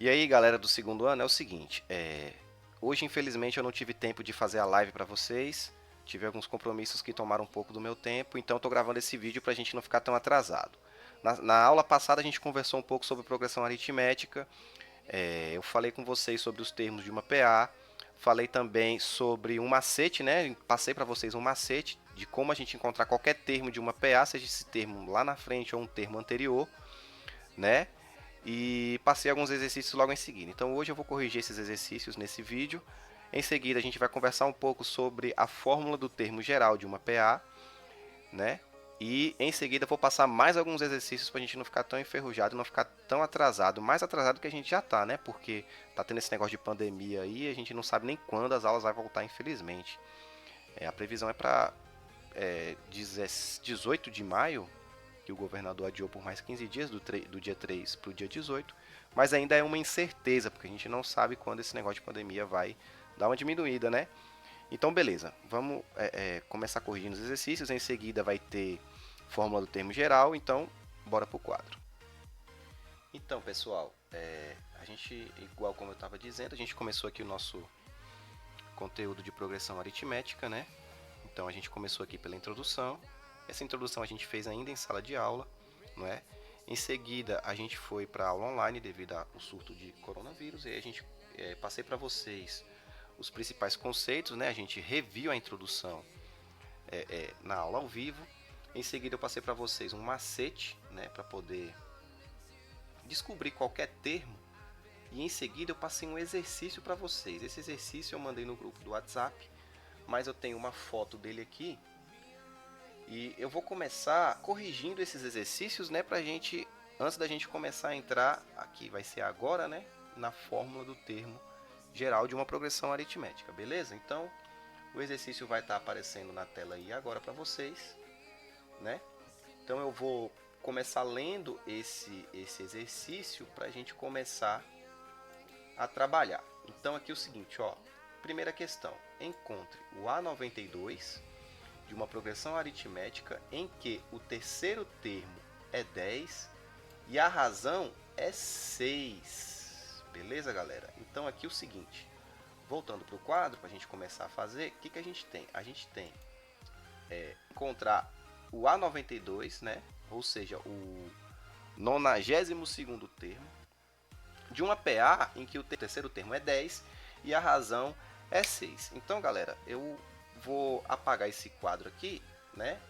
E aí, galera do segundo ano, é o seguinte, hoje infelizmente eu não tive tempo de fazer a live para vocês, tive alguns compromissos que tomaram um pouco do meu tempo, então eu tô gravando esse vídeo pra gente não ficar tão atrasado. Na aula passada a gente conversou um pouco sobre progressão aritmética, eu falei com vocês sobre os termos de uma PA, falei também sobre um macete, né? Passei para vocês um macete de como a gente encontrar qualquer termo de uma PA, seja esse termo lá na frente ou um termo anterior, né? E passei alguns exercícios logo em seguida. Então hoje eu vou corrigir esses exercícios nesse vídeo. Em seguida a gente vai conversar um pouco sobre a fórmula do termo geral de uma PA, né? E em seguida eu vou passar mais alguns exercícios para a gente não ficar tão enferrujado, não ficar tão atrasado, mais atrasado que a gente já tá, né? Porque tá tendo esse negócio de pandemia aí, a gente não sabe nem quando as aulas vão voltar, infelizmente. A previsão é para 18 de maio, que o governador adiou por mais 15 dias, do dia 3 para o dia 18, mas ainda é uma incerteza, porque a gente não sabe quando esse negócio de pandemia vai dar uma diminuída, né? Então, beleza, vamos começar corrigindo os exercícios, em seguida vai ter fórmula do termo geral, então bora pro quadro. Então, pessoal, a gente, igual como eu estava dizendo, a gente começou aqui o nosso conteúdo de progressão aritmética, né? Então a gente começou aqui pela introdução. Essa introdução a gente fez ainda em sala de aula, não é? Em seguida a gente foi para a aula online devido ao surto de coronavírus e aí a gente passei para vocês os principais conceitos, né? A gente reviu a introdução na aula ao vivo. Em seguida eu passei para vocês um macete, né, para poder descobrir qualquer termo. E em seguida eu passei um exercício para vocês. Esse exercício eu mandei no grupo do WhatsApp, mas eu tenho uma foto dele aqui. E eu vou começar corrigindo esses exercícios, né, pra gente, antes da gente começar a entrar, aqui vai ser agora, né, na fórmula do termo geral de uma progressão aritmética, beleza? Então, o exercício vai estar aparecendo na tela aí agora para vocês, né? Então eu vou começar lendo esse exercício para a gente começar a trabalhar. Então aqui é o seguinte, ó, primeira questão, encontre o A92 de uma progressão aritmética em que o terceiro termo é 10 e a razão é 6. Beleza, galera? Então aqui o seguinte, voltando para o quadro, para a gente começar a fazer, o que a gente tem? A gente tem encontrar o A92, né? Ou seja, o 92º termo de uma PA em que o terceiro termo é 10 e a razão é 6. Então, galera, eu vou apagar esse quadro aqui, né?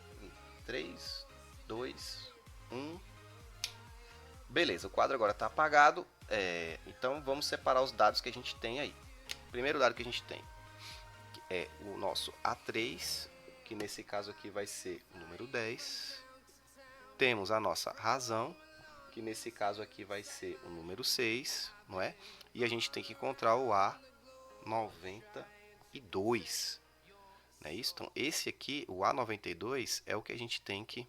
3, 2, 1. Beleza, o quadro agora está apagado. Então, vamos separar os dados que a gente tem aí. O primeiro dado que a gente tem é o nosso A3, que nesse caso aqui vai ser o número 10. Temos a nossa razão, que nesse caso aqui vai ser o número 6, não é? E a gente tem que encontrar o A92, não é isso? Então, esse aqui, o A92, é o que a gente tem que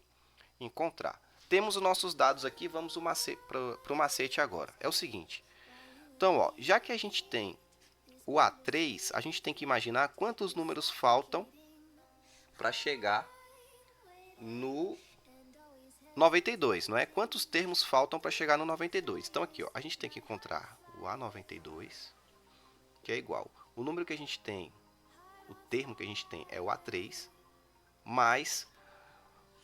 encontrar. Temos os nossos dados aqui, vamos para o macete agora. É o seguinte, então, ó, já que a gente tem o A3, a gente tem que imaginar quantos números faltam para chegar no 92, não é? Quantos termos faltam para chegar no 92? Então aqui, ó, a gente tem que encontrar o A92, que é igual. O número que a gente tem, o termo que a gente tem é o A3, mais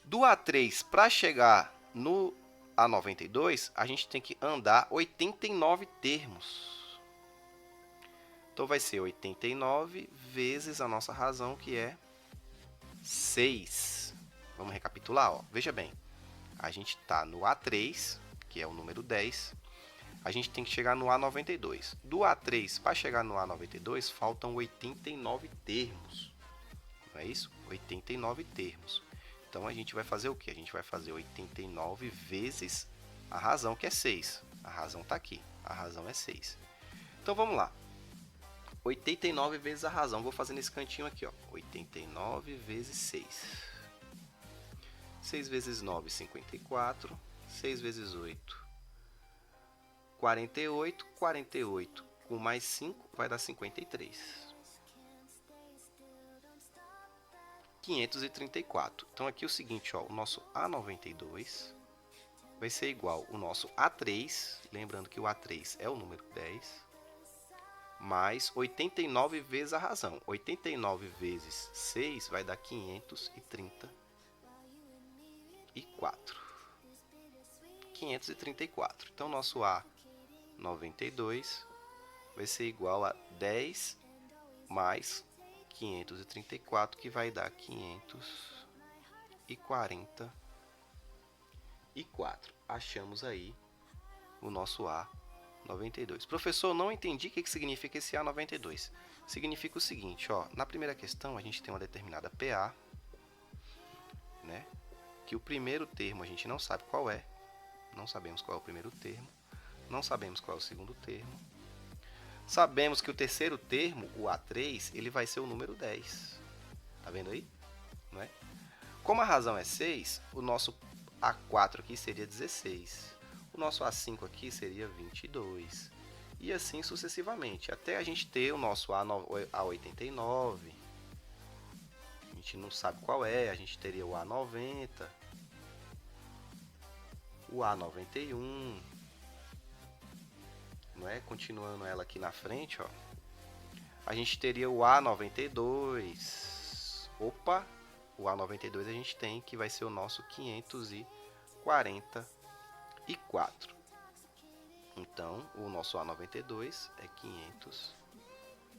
do A3 para chegar no A92, a gente tem que andar 89 termos. Então vai ser 89 vezes a nossa razão, que é 6. Vamos recapitular, ó. Veja bem, a gente está no A3, que é o número 10. A gente tem que chegar no A92. Do A3 para chegar no A92, faltam 89 termos. Não é isso? 89 termos. Então a gente vai fazer o quê? A gente vai fazer 89 vezes a razão, que é 6. A razão está aqui. A razão é 6. Então vamos lá. 89 vezes a razão. Vou fazer nesse cantinho aqui, ó. 89 vezes 6. 6 vezes 9, 54. 6 vezes 8, 48. 48 com mais 5 vai dar 53. 534. Então aqui é o seguinte, ó, o nosso A92 vai ser igual o nosso A3, lembrando que o A3 é o número 10, mais 89 vezes a razão. 89 vezes 6 vai dar 534. 534. Então, nosso A92 vai ser igual a 10 mais 534, que vai dar 544. Achamos aí o nosso A92. Professor, não entendi o que significa esse A92. Significa o seguinte, ó, na primeira questão a gente tem uma determinada PA, né? Que o primeiro termo a gente não sabe qual é. Não sabemos qual é o primeiro termo. Não sabemos qual é o segundo termo. Sabemos que o terceiro termo, o A3, ele vai ser o número 10. Tá vendo aí? Não é? Como a razão é 6, o nosso A4 aqui seria 16. O nosso A5 aqui seria 22. E assim sucessivamente, até a gente ter o nosso A89. A gente não sabe qual é, a gente teria o A90, o A91, não é? Continuando ela aqui na frente, ó. A gente teria o A92. Opa, o A92 a gente tem, que vai ser o nosso 544. Então, o nosso A92 é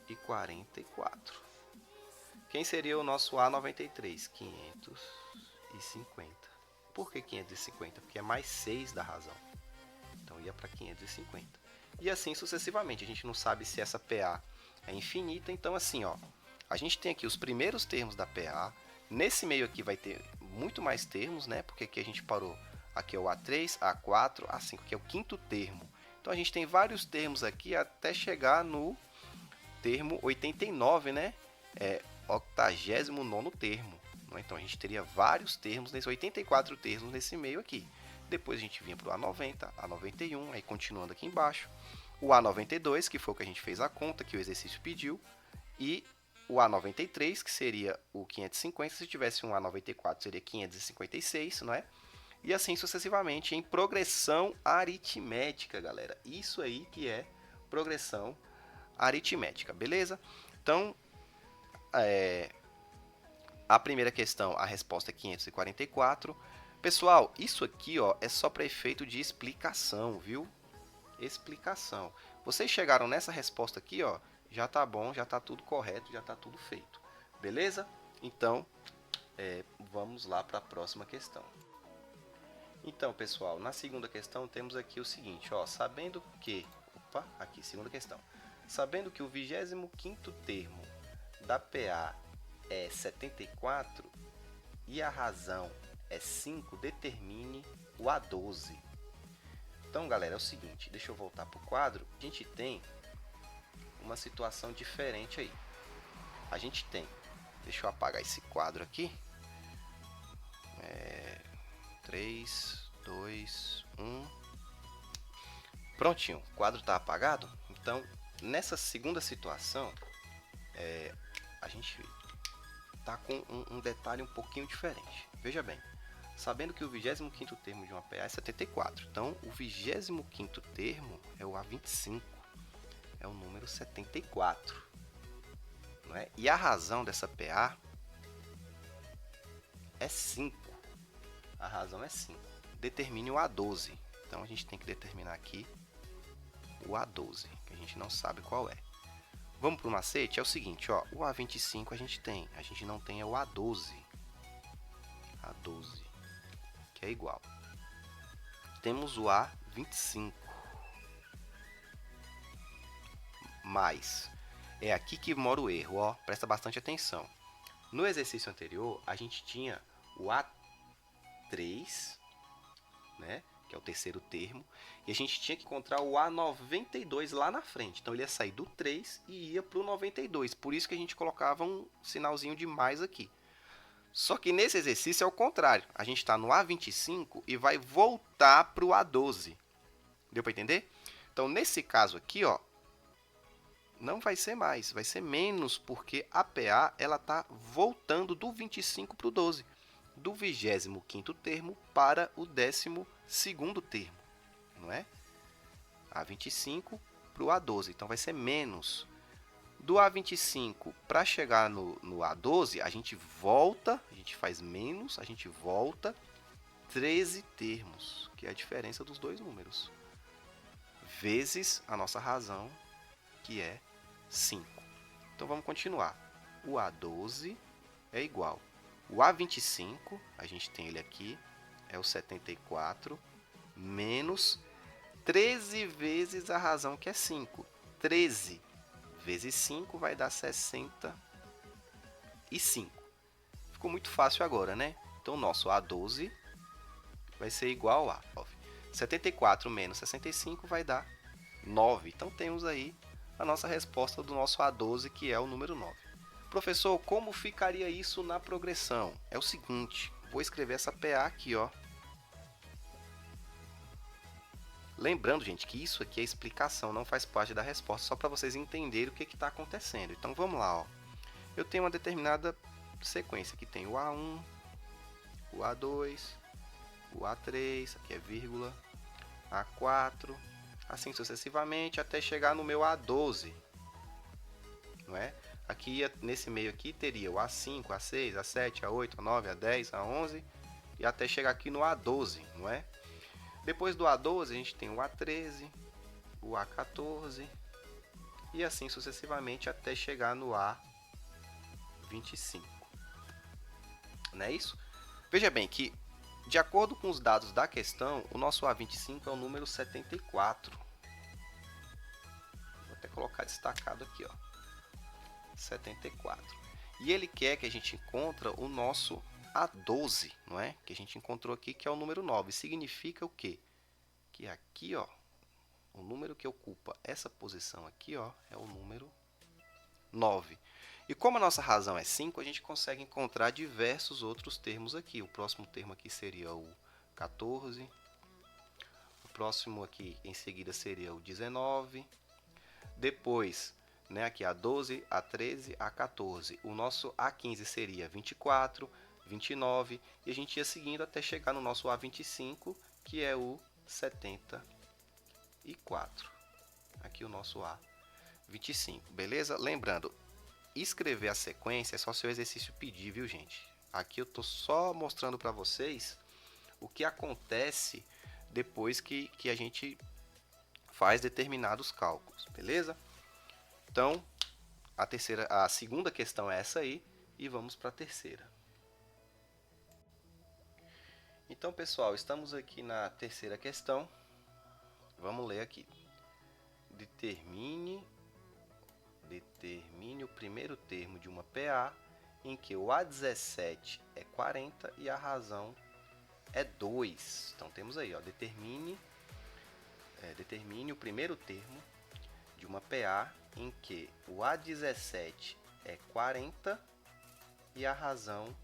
544. Quem seria o nosso A93? 550. Por que 550? Porque é mais 6 da razão. Então, ia para 550. E assim sucessivamente. A gente não sabe se essa PA é infinita. Então, assim, ó, a gente tem aqui os primeiros termos da PA. Nesse meio aqui vai ter muito mais termos, né? Porque aqui a gente parou. Aqui é o A3, A4, A5, que é o quinto termo. Então, a gente tem vários termos aqui até chegar no termo 89, né? É 89º termo. Então, a gente teria vários termos, 84 termos nesse meio aqui. Depois a gente vinha para o A90, A91, aí continuando aqui embaixo. O A92, que foi o que a gente fez a conta, que o exercício pediu. E o A93, que seria o 550. Se tivesse um A94, seria 556, não é? E assim sucessivamente, em progressão aritmética, galera. Isso aí que é progressão aritmética, beleza? Então, a primeira questão, a resposta é 544. Pessoal, isso aqui, ó, é só para efeito de explicação, viu? Explicação. Vocês chegaram nessa resposta aqui, ó, já tá bom, já tá tudo correto, já tá tudo feito. Beleza? Então, vamos lá para a próxima questão. Então, pessoal, na segunda questão temos aqui o seguinte, ó, sabendo que... Opa, aqui, segunda questão. Sabendo que o 25º termo da PA é 74 e a razão é 5, determine o A12. Então, galera, é o seguinte, deixa eu voltar para o quadro. A gente tem uma situação diferente aí. A gente tem, deixa eu apagar esse quadro aqui. 3, 2, 1. Prontinho, o quadro está apagado. Então, nessa segunda situação, a gente está com um detalhe um pouquinho diferente. Veja bem, sabendo que o 25º termo de uma PA é 74. Então, o 25º termo é o A25. É o número 74. Não é? E a razão dessa PA é 5. A razão é 5. Determine o A12. Então, a gente tem que determinar aqui o A12, que a gente não sabe qual é. Vamos para o macete? É o seguinte, ó, o A25 a gente não tem é o A12. A12, que é igual. Temos o A25. Mas, é aqui que mora o erro, ó, presta bastante atenção. No exercício anterior, a gente tinha o A3, né, que é o terceiro termo, e a gente tinha que encontrar o A92 lá na frente. Então, ele ia sair do 3 e ia para o 92. Por isso que a gente colocava um sinalzinho de mais aqui. Só que nesse exercício é o contrário. A gente está no A25 e vai voltar para o A12. Deu para entender? Então, nesse caso aqui, ó, não vai ser mais, vai ser menos, porque a PA está voltando do 25 para o 12. Do 25º termo para o segundo termo, não é? A25 para o A12, então vai ser menos. Do A25 para chegar no A12, a gente volta, a gente faz menos, a gente volta 13 termos, que é a diferença dos dois números, vezes a nossa razão, que é 5. Então vamos continuar. O A12 é igual. O A25, a gente tem ele aqui, é o 74, menos 13 vezes a razão, que é 5. 13 vezes 5 vai dar 65. Ficou muito fácil agora, né? Então, nosso A12 vai ser igual a 9. 74 menos 65 vai dar 9. Então, temos aí a nossa resposta do nosso A12, que é o número 9. Professor, como ficaria isso na progressão? É o seguinte, vou escrever essa PA aqui, ó. Lembrando, gente, que isso aqui é explicação, não faz parte da resposta, só para vocês entenderem o que está acontecendo. Então, vamos lá, ó. Eu tenho uma determinada sequência, que tem o A1, o A2, o A3, aqui é vírgula, A4, assim sucessivamente, até chegar no meu A12, não é? Aqui, nesse meio aqui, teria o A5, A6, A7, A8, A9, A10, A11, e até chegar aqui no A12, não é? Depois do A12, a gente tem o A13, o A14, e assim sucessivamente até chegar no A25. Não é isso? Veja bem que, de acordo com os dados da questão, o nosso A25 é o número 74. Vou até colocar destacado aqui, ó. 74. E ele quer que a gente encontre o nosso A12, não é? Que a gente encontrou aqui, que é o número 9. Significa o quê? Que aqui, ó, o número que ocupa essa posição aqui, ó, é o número 9. E como a nossa razão é 5, a gente consegue encontrar diversos outros termos aqui. O próximo termo aqui seria o 14. O próximo aqui em seguida seria o 19. Depois, né, aqui a 12, a 13, a 14. O nosso A15 seria 24, 29. E a gente ia seguindo até chegar no nosso A25, que é o 74. Aqui o nosso A25, beleza? Lembrando, escrever a sequência é só se o exercício pedir, viu, gente? Aqui eu tô só mostrando para vocês o que acontece depois que a gente faz determinados cálculos, beleza? Então, a segunda questão é essa aí e vamos para a terceira. Então, pessoal, estamos aqui na terceira questão. Vamos ler aqui. Determine o primeiro termo de uma PA em que o A17 é 40 e a razão é 2. Então, temos aí, ó, determine o primeiro termo de uma PA em que o A17 é 40 e a razão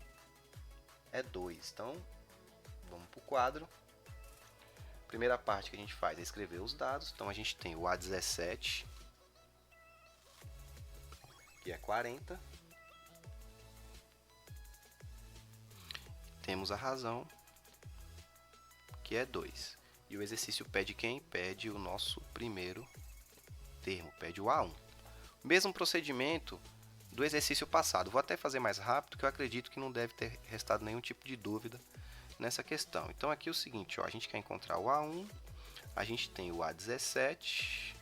é 2. Então, vamos para o quadro. Primeira parte que a gente faz é escrever os dados. Então, a gente tem o A17, que é 40. Temos a razão, que é 2. E o exercício pede quem? Pede o nosso primeiro termo, pede o A1. Mesmo procedimento do exercício passado. Vou até fazer mais rápido, que eu acredito que não deve ter restado nenhum tipo de dúvida nessa questão. Então, aqui é o seguinte, ó, a gente quer encontrar o A1, a gente tem o A17,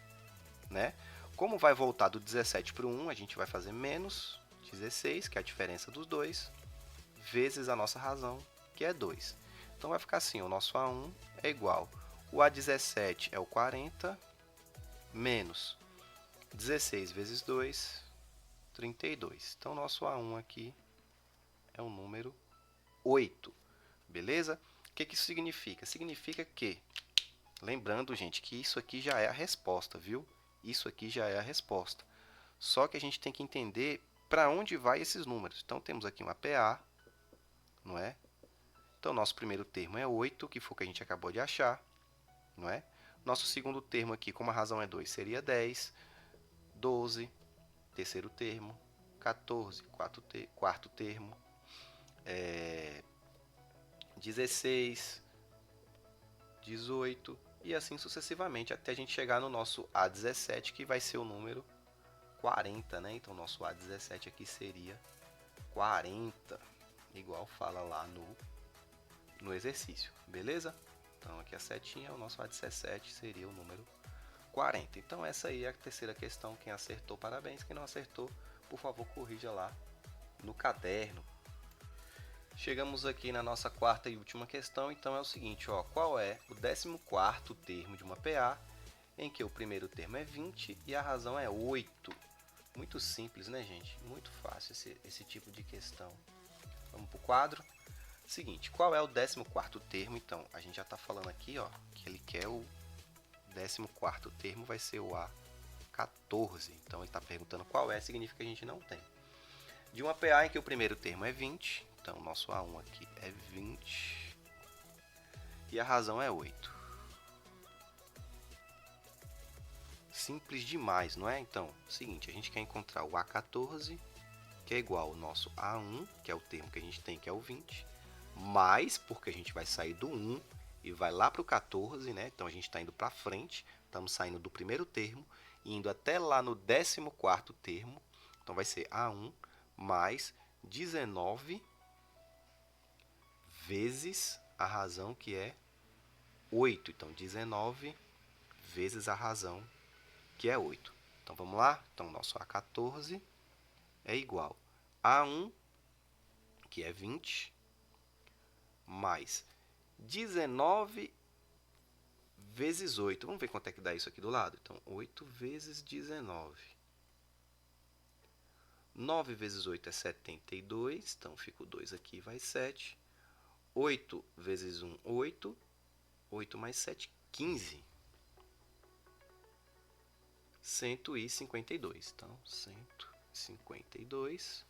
né? Como vai voltar do 17 para o 1, a gente vai fazer menos 16, que é a diferença dos dois, vezes a nossa razão, que é 2. Então, vai ficar assim, o nosso A1 é igual, o A17 é o 40, menos 16 vezes 2, 32. Então, nosso A1 aqui é o número 8, beleza? O que isso significa? Significa que, lembrando, gente, que isso aqui já é a resposta, viu? Isso aqui já é a resposta. Só que a gente tem que entender para onde vai esses números. Então, temos aqui uma PA, não é? Então, nosso primeiro termo é 8, que foi o que a gente acabou de achar, não é? Nosso segundo termo aqui, como a razão é 2, seria 10, 12, terceiro termo, 14, quarto termo, 16, 18 e assim sucessivamente até a gente chegar no nosso A17, que vai ser o número 40, né? Então nosso A17 aqui seria 40, igual fala lá no exercício, beleza? Então aqui a setinha, o nosso A17 seria o número 40. Então essa aí é a terceira questão. Quem acertou, parabéns. Quem não acertou, por favor, corrija lá no caderno. Chegamos aqui na nossa quarta e última questão. Então é o seguinte, ó, qual é o 14º termo de uma PA em que o primeiro termo é 20 e a razão é 8? Muito simples, né, gente? Muito fácil esse tipo de questão. Vamos para o quadro. Seguinte, qual é o 14º termo? Então, a gente já está falando aqui, ó, que ele quer o 14º termo, vai ser o A14. Então, ele está perguntando qual é, significa que a gente não tem. De uma PA em que o primeiro termo é 20, então, o nosso A1 aqui é 20 e a razão é 8. Simples demais, não é? Então, seguinte, a gente quer encontrar o A14, que é igual ao nosso A1, que é o termo que a gente tem, que é o 20, mais, porque a gente vai sair do 1 e vai lá para o 14, né? Então a gente está indo para frente, estamos saindo do primeiro termo e indo até lá no 14º termo. Então vai ser A1 mais 19 vezes a razão, que é 8. Então 19 vezes a razão, que é 8. Então vamos lá? Então nosso A14 é igual a 1, que é 20, mais 19 vezes 8. Vamos ver quanto é que dá isso aqui do lado? Então, 8 vezes 19. 9 vezes 8 é 72. Então, fica o 2 aqui, vai 7. 8 vezes 1, 8. 8 mais 7, 15. 152. Então, 152.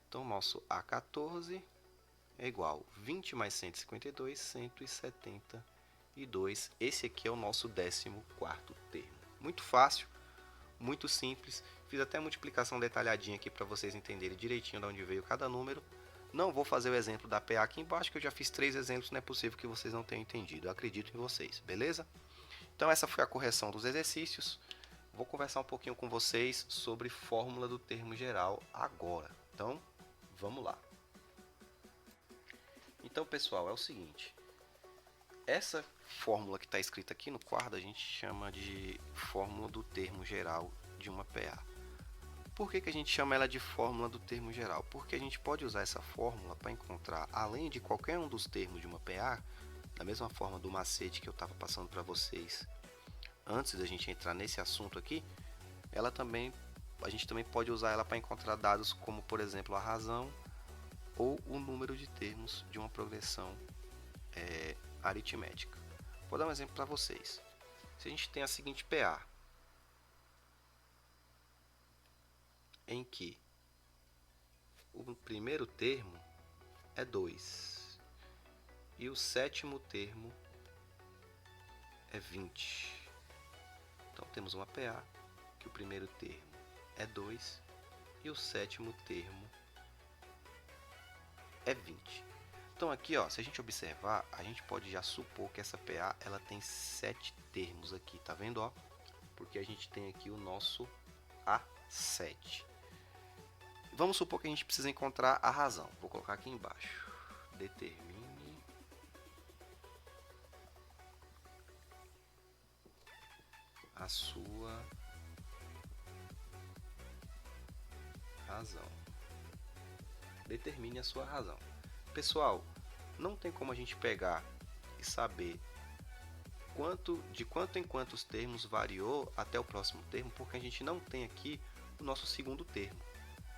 Então, nosso A14 é igual a 20 mais 152, 172. Esse aqui é o nosso 14º termo. Muito fácil, muito simples. Fiz até multiplicação detalhadinha aqui para vocês entenderem direitinho de onde veio cada número. Não vou fazer o exemplo da PA aqui embaixo, que eu já fiz 3 exemplos, não é possível que vocês não tenham entendido. Eu acredito em vocês, beleza? Então essa foi a correção dos exercícios. Vou conversar um pouquinho com vocês sobre fórmula do termo geral agora. Então, vamos lá. Então, pessoal, é o seguinte. Essa fórmula que está escrita aqui no quadro a gente chama de fórmula do termo geral de uma PA. Por que a gente chama ela de fórmula do termo geral? Porque a gente pode usar essa fórmula para encontrar, além de qualquer um dos termos de uma PA, da mesma forma do macete que eu estava passando para vocês antes da gente entrar nesse assunto aqui, a gente também pode usar ela para encontrar dados como, por exemplo, a razão ou o número de termos de uma progressão aritmética. Vou dar um exemplo para vocês. Se a gente tem a seguinte PA, em que o primeiro termo é 2 e o sétimo termo é 20. Então temos uma PA que o primeiro termo é 2 e o sétimo termo é 20. Então aqui, ó, se a gente observar, a gente pode já supor que essa PA ela tem 7 termos aqui, tá vendo, ó? Porque a gente tem aqui o nosso A7. Vamos supor que a gente precisa encontrar a razão. Vou colocar aqui embaixo. Determine a sua razão. Determine a sua razão. Pessoal, não tem como a gente pegar e saber de quanto em quantos termos variou até o próximo termo, porque a gente não tem aqui o nosso segundo termo,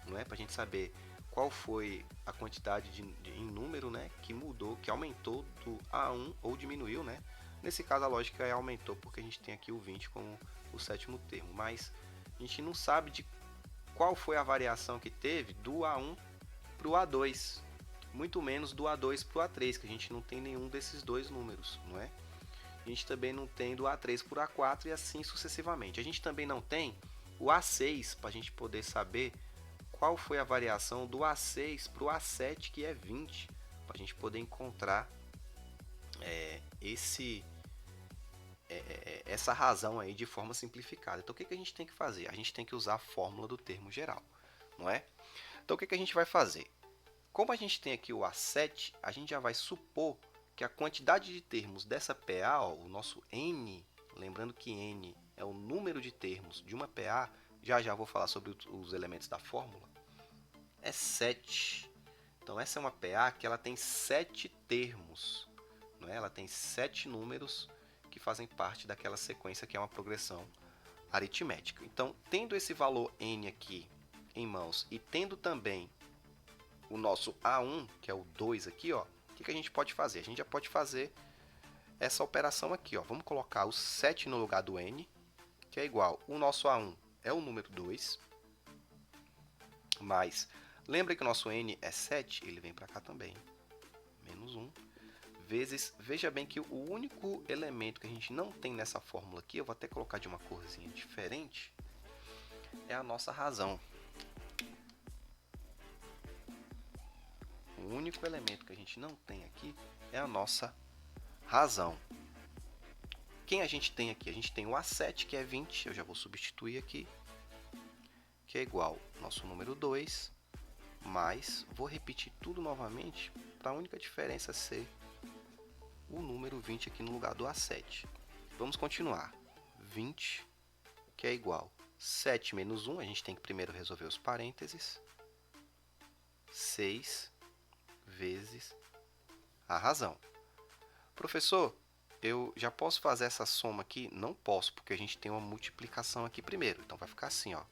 não é? Para a gente saber qual foi a quantidade em número, né, que mudou, que aumentou do A1 ou diminuiu, né? Nesse caso a lógica é aumentou porque a gente tem aqui o 20 como o sétimo termo, mas a gente não sabe de qual foi a variação que teve do A1 para o A2, muito menos do A2 para o A3, que a gente não tem nenhum desses dois números, não é? A gente também não tem do A3 para o A4 e assim sucessivamente. A gente também não tem o A6 para a gente poder saber qual foi a variação do A6 para o A7, que é 20, para a gente poder encontrar esse essa razão aí de forma simplificada. Então, o que a gente tem que fazer? A gente tem que usar a fórmula do termo geral, não é? Então, o que a gente vai fazer? Como a gente tem aqui o A7, a gente já vai supor que a quantidade de termos dessa PA, ó, o nosso N, lembrando que N é o número de termos de uma PA, já vou falar sobre os elementos da fórmula, é 7. Então, essa é uma PA que ela tem 7 termos, não é? Ela tem 7 números que fazem parte daquela sequência que é uma progressão aritmética. Então, tendo esse valor N aqui em mãos e tendo também o nosso A1, que é o 2 aqui, ó, o que a gente pode fazer? A gente já pode fazer essa operação aqui, ó. Vamos colocar o 7 no lugar do N, que é igual, o nosso A1 é o número 2, mais, lembra que o nosso N é 7? Ele vem para cá também, menos 1, vezes, veja bem que o único elemento que a gente não tem nessa fórmula aqui, eu vou até colocar de uma corzinha diferente, é a nossa razão. O único elemento que a gente não tem aqui é a nossa razão. Quem a gente tem aqui? A gente tem o A7, que é 20, eu já vou substituir aqui, que é igual ao nosso número 2, mais, vou repetir tudo novamente, para a única diferença ser o número 20 aqui no lugar do A7. Vamos continuar. 20, que é igual a 7 menos 1, a gente tem que primeiro resolver os parênteses, 6 vezes a razão. Professor, eu já posso fazer essa soma aqui? Não posso, porque a gente tem uma multiplicação aqui primeiro. Então, vai ficar assim, ó.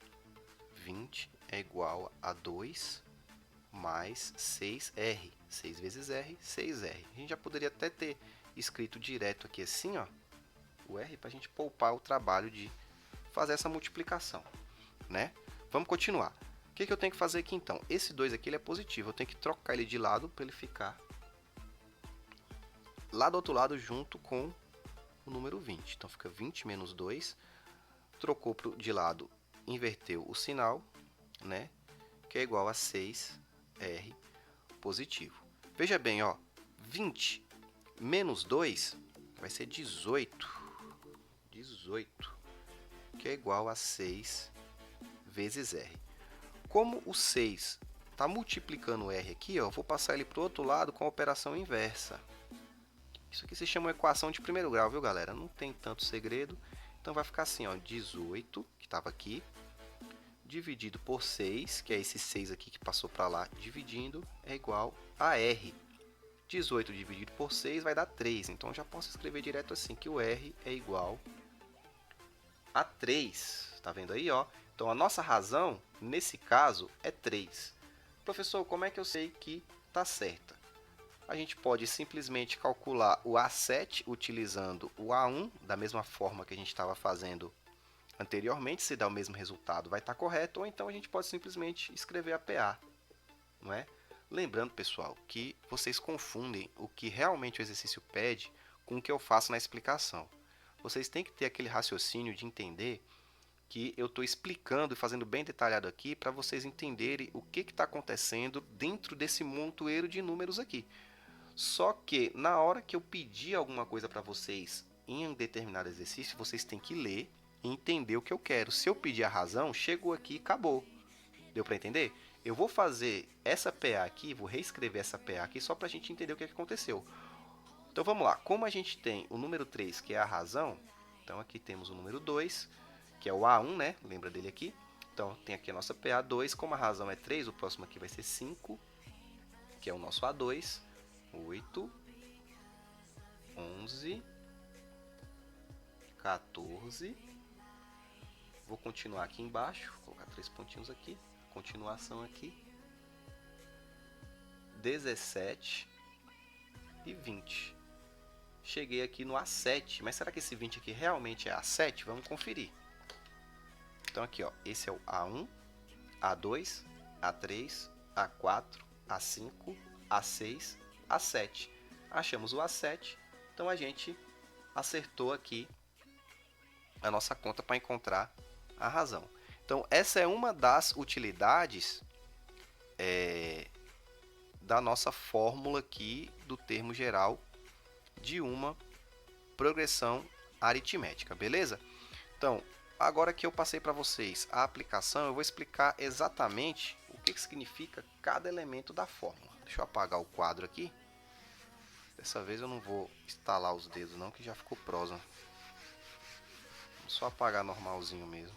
20 é igual a 2 mais 6R. 6 vezes R, 6R. A gente já poderia até ter escrito direto aqui assim, ó, o R, para a gente poupar o trabalho de fazer essa multiplicação, né? Vamos continuar. O que eu tenho que fazer aqui, então? Esse 2 aqui ele é positivo. Eu tenho que trocar ele de lado para ele ficar lá do outro lado junto com o número 20. Então, fica 20 menos 2. Trocou de lado, inverteu o sinal, né? Que é igual a 6R positivo. Veja bem, ó, 20 menos 2 vai ser 18. 18, que é igual a 6 vezes R. Como o 6 está multiplicando o R aqui, ó, eu vou passar ele para o outro lado com a operação inversa. Isso aqui se chama equação de primeiro grau, viu, galera? Não tem tanto segredo. Então, vai ficar assim, ó, 18, que estava aqui, dividido por 6, que é esse 6 aqui que passou para lá, dividindo, é igual a R. 18 dividido por 6 vai dar 3. Então, eu já posso escrever direto assim, que o R é igual a 3. Tá vendo aí, ó? Então, a nossa razão, nesse caso, é 3. Professor, como é que eu sei que está certa? A gente pode simplesmente calcular o A7 utilizando o A1, da mesma forma que a gente estava fazendo anteriormente. Se dá o mesmo resultado, vai estar correto. Ou então a gente pode simplesmente escrever a PA, não é? Lembrando, pessoal, que vocês confundem o que realmente o exercício pede com o que eu faço na explicação. Vocês têm que ter aquele raciocínio de entender que eu estou explicando e fazendo bem detalhado aqui para vocês entenderem o que está acontecendo dentro desse montoeiro de números aqui. Só que na hora que eu pedir alguma coisa para vocês em um determinado exercício, vocês têm que ler e entender o que eu quero. Se eu pedir a razão, chegou aqui e acabou. Deu para entender? Eu vou fazer essa PA aqui, vou reescrever essa PA aqui só para a gente entender o que aconteceu. Então vamos lá. Como a gente tem o número 3, que é a razão, então aqui temos o número 2, que é o A1, né? Lembra dele aqui? Então tem aqui a nossa PA2, como a razão é 3, o próximo aqui vai ser 5, que é o nosso A2. 8, 11, 14. Vou continuar aqui embaixo, vou colocar 3 pontinhos aqui, continuação aqui, 17 e 20. Cheguei aqui no A7, mas será que esse 20 aqui realmente é A7? Vamos conferir. Então aqui, ó, esse é o A1, A2, A3, A4, A5, A6, A7. Achamos o A7, então a gente acertou aqui a nossa conta para encontrar a razão. Então, essa é uma das utilidades da nossa fórmula aqui do termo geral de uma progressão aritmética, beleza? Então, agora que eu passei para vocês a aplicação, eu vou explicar exatamente o que significa cada elemento da fórmula. Deixa eu apagar o quadro aqui. Dessa vez eu não vou instalar os dedos não, que já ficou prosa. Vou só apagar normalzinho mesmo.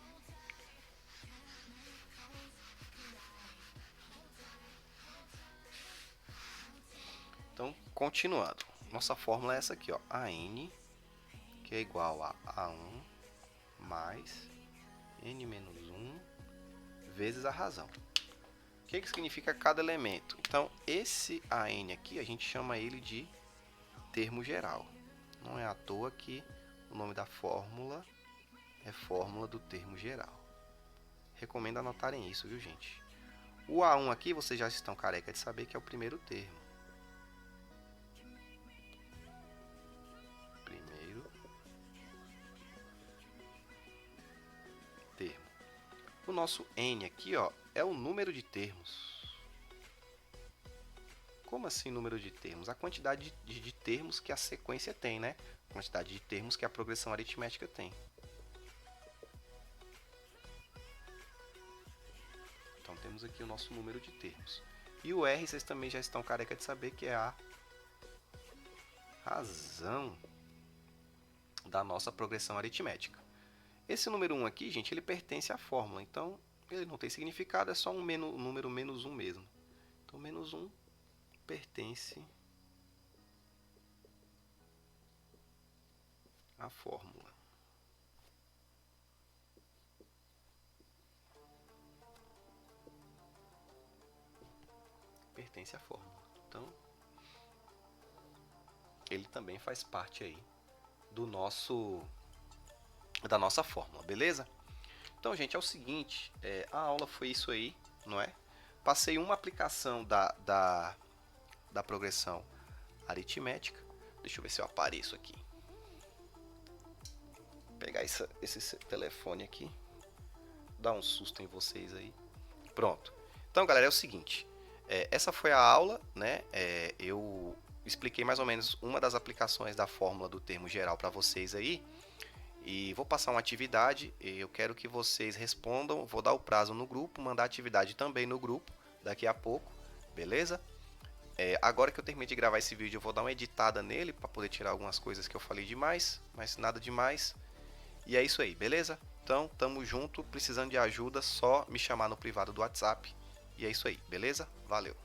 Então, continuando. Nossa fórmula é essa aqui, ó. AN, que é igual a A1 mais N menos 1 vezes a razão. O que significa cada elemento? Então, esse AN aqui, a gente chama ele de termo geral. Não é à toa que o nome da fórmula é fórmula do termo geral. Recomendo anotarem isso, viu, gente? O A1 aqui, vocês já estão careca de saber que é o primeiro termo. Primeiro termo. O nosso N aqui, ó, é o número de termos. Como assim número de termos? A quantidade de termos que a sequência tem, né? A quantidade de termos que a progressão aritmética tem. Então temos aqui o nosso número de termos. E o R, vocês também já estão careca de saber que é a razão da nossa progressão aritmética. Esse número 1 aqui, gente, ele pertence à fórmula. Então, ele não tem significado, é só um número menos 1 mesmo. Então, menos 1 pertence à fórmula. Pertence à fórmula. Então, ele também faz parte aí da nossa fórmula, beleza? Então, gente, é o seguinte, a aula foi isso aí, não é? Passei uma aplicação da progressão aritmética. Deixa eu ver se eu apareço aqui. Vou pegar esse telefone aqui, dar um susto em vocês aí. Pronto. Então, galera, é o seguinte, essa foi a aula, né? Eu expliquei mais ou menos uma das aplicações da fórmula do termo geral para vocês aí. E vou passar uma atividade, eu quero que vocês respondam, vou dar o prazo no grupo, mandar a atividade também no grupo, daqui a pouco, beleza? Agora que eu terminei de gravar esse vídeo, eu vou dar uma editada nele, para poder tirar algumas coisas que eu falei demais, mas nada demais. E é isso aí, beleza? Então, tamo junto, precisando de ajuda, só me chamar no privado do WhatsApp. E é isso aí, beleza? Valeu!